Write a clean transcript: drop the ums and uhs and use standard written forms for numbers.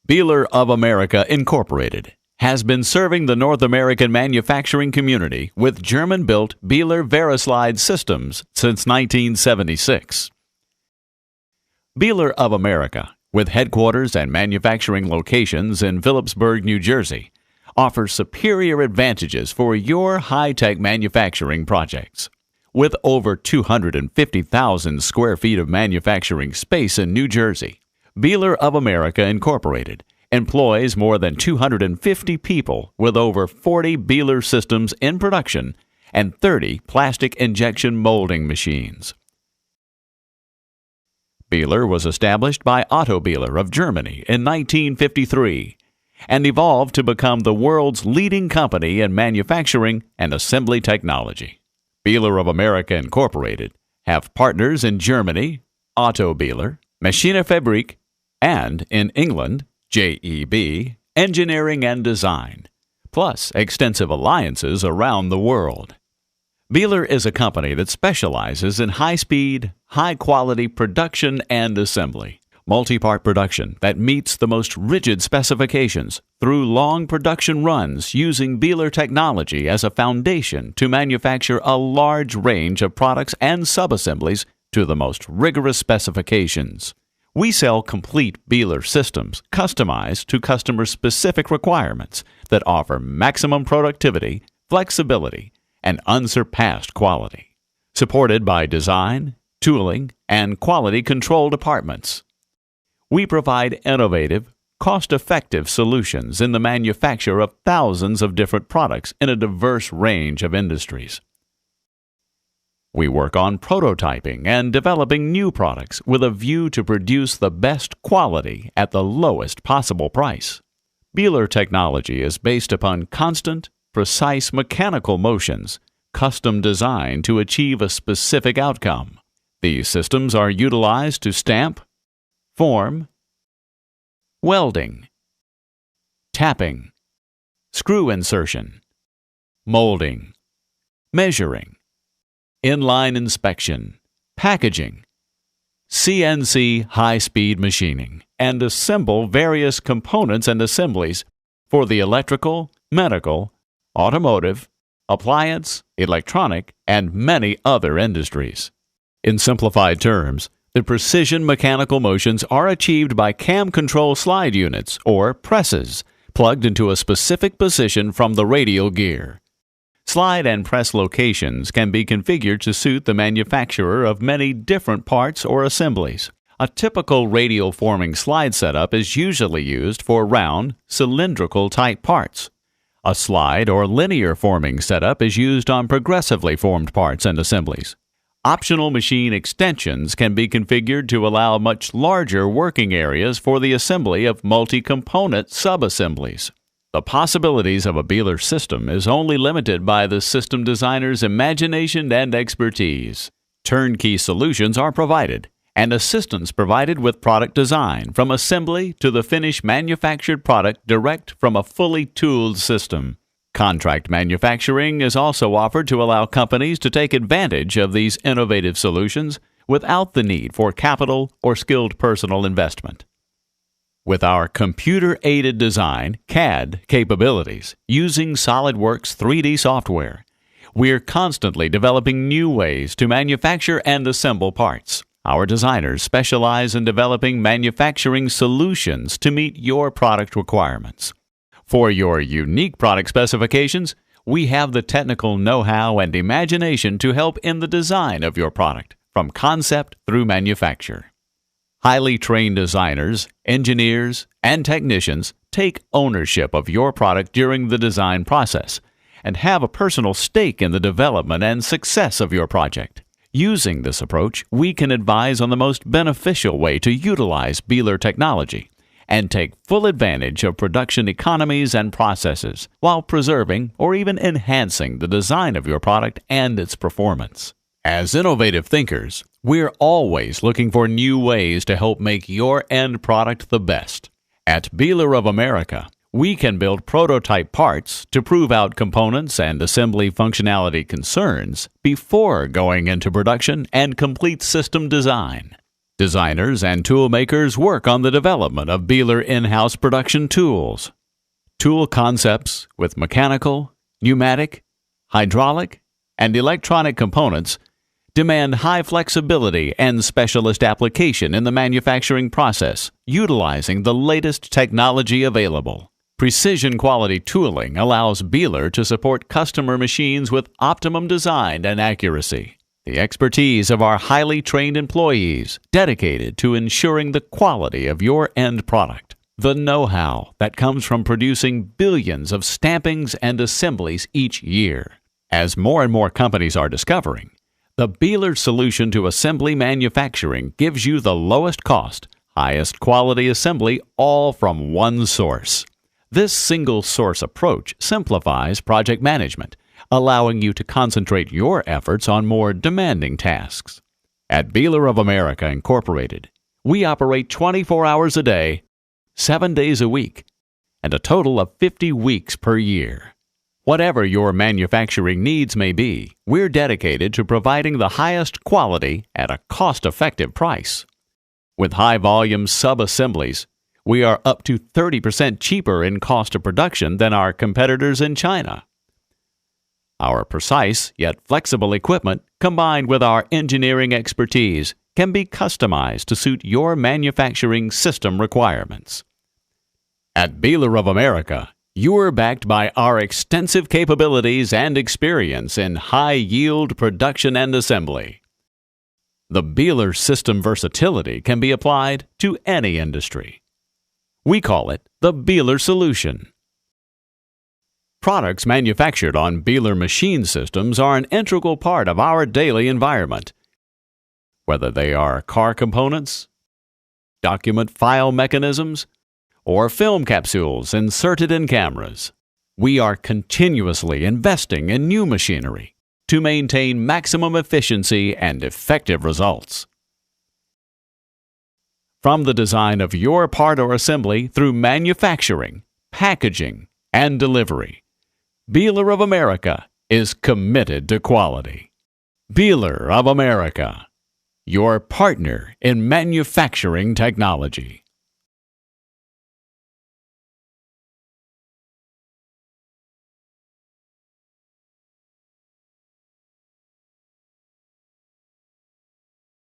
Bihler of America Incorporated has been serving the North American manufacturing community with German-built Bihler Verislide systems since 1976. Bihler of America, with headquarters and manufacturing locations in Phillipsburg, New Jersey, offers superior advantages for your high-tech manufacturing projects. With over 250,000 square feet of manufacturing space in New Jersey, Bihler of America Incorporated employs more than 250 people with over 40 Bihler systems in production and 30 plastic injection molding machines. Bihler was established by Otto Bihler of Germany in 1953 and evolved to become the world's leading company in manufacturing and assembly technology. Bihler of America Incorporated have partners in Germany, Otto Bihler, Maschinenfabrik, and in England, JEB, Engineering and Design, plus extensive alliances around the world. Bihler is a company that specializes in high-speed, high-quality production and assembly, multi-part production that meets the most rigid specifications through long production runs using Bihler technology as a foundation to manufacture a large range of products and subassemblies to the most rigorous specifications. We sell complete Bihler systems customized to customer-specific requirements that offer maximum productivity, flexibility, and unsurpassed quality, supported by design, tooling, and quality control departments. We provide innovative, cost-effective solutions in the manufacture of thousands of different products in a diverse range of industries. We work on prototyping and developing new products with a view to produce the best quality at the lowest possible price. Bihler technology is based upon constant, precise mechanical motions, custom designed to achieve a specific outcome. These systems are utilized to stamp, form, welding, tapping, screw insertion, molding, measuring, inline inspection, packaging, CNC high-speed machining, and assemble various components and assemblies for the electrical, medical, automotive, appliance, electronic, and many other industries. In simplified terms, the precision mechanical motions are achieved by cam control slide units, or presses, plugged into a specific position from the radial gear. Slide and press locations can be configured to suit the manufacturer of many different parts or assemblies. A typical radial forming slide setup is usually used for round, cylindrical type parts. A slide or linear forming setup is used on progressively formed parts and assemblies. Optional machine extensions can be configured to allow much larger working areas for the assembly of multi-component subassemblies. The possibilities of a Bihler system is only limited by the system designer's imagination and expertise. Turnkey solutions are provided, and assistance provided with product design from assembly to the finished manufactured product direct from a fully tooled system. Contract manufacturing is also offered to allow companies to take advantage of these innovative solutions without the need for capital or skilled personal investment. With our computer-aided design, CAD, capabilities, using SOLIDWORKS 3D software, we're constantly developing new ways to manufacture and assemble parts. Our designers specialize in developing manufacturing solutions to meet your product requirements. For your unique product specifications, we have the technical know-how and imagination to help in the design of your product, from concept through manufacture. Highly trained designers, engineers, and technicians take ownership of your product during the design process and have a personal stake in the development and success of your project. Using this approach, we can advise on the most beneficial way to utilize Bihler technology and take full advantage of production economies and processes while preserving or even enhancing the design of your product and its performance. As innovative thinkers, we're always looking for new ways to help make your end product the best. At Bihler of America, we can build prototype parts to prove out components and assembly functionality concerns before going into production and complete system design. Designers and tool makers work on the development of Bihler in-house production tools. Tool concepts with mechanical, pneumatic, hydraulic, and electronic components demand high flexibility and specialist application in the manufacturing process, utilizing the latest technology available. Precision quality tooling allows Bihler to support customer machines with optimum design and accuracy. The expertise of our highly trained employees dedicated to ensuring the quality of your end product. The know-how that comes from producing billions of stampings and assemblies each year. As more and more companies are discovering, the Bihler solution to assembly manufacturing gives you the lowest cost, highest quality assembly, all from one source. This single-source approach simplifies project management, allowing you to concentrate your efforts on more demanding tasks. At Bihler of America, Incorporated, we operate 24 hours a day, 7 days a week, and a total of 50 weeks per year. Whatever your manufacturing needs may be, we're dedicated to providing the highest quality at a cost-effective price. With high-volume sub-assemblies, we are up to 30% cheaper in cost of production than our competitors in China. Our precise yet flexible equipment, combined with our engineering expertise, can be customized to suit your manufacturing system requirements. At Bihler of America, you are backed by our extensive capabilities and experience in high-yield production and assembly. The Bihler system versatility can be applied to any industry. We call it the Bihler solution. Products manufactured on Bihler machine systems are an integral part of our daily environment. Whether they are car components, document file mechanisms, or film capsules inserted in cameras, we are continuously investing in new machinery to maintain maximum efficiency and effective results. From the design of your part or assembly through manufacturing, packaging, and delivery, Bihler of America is committed to quality. Bihler of America, your partner in manufacturing technology.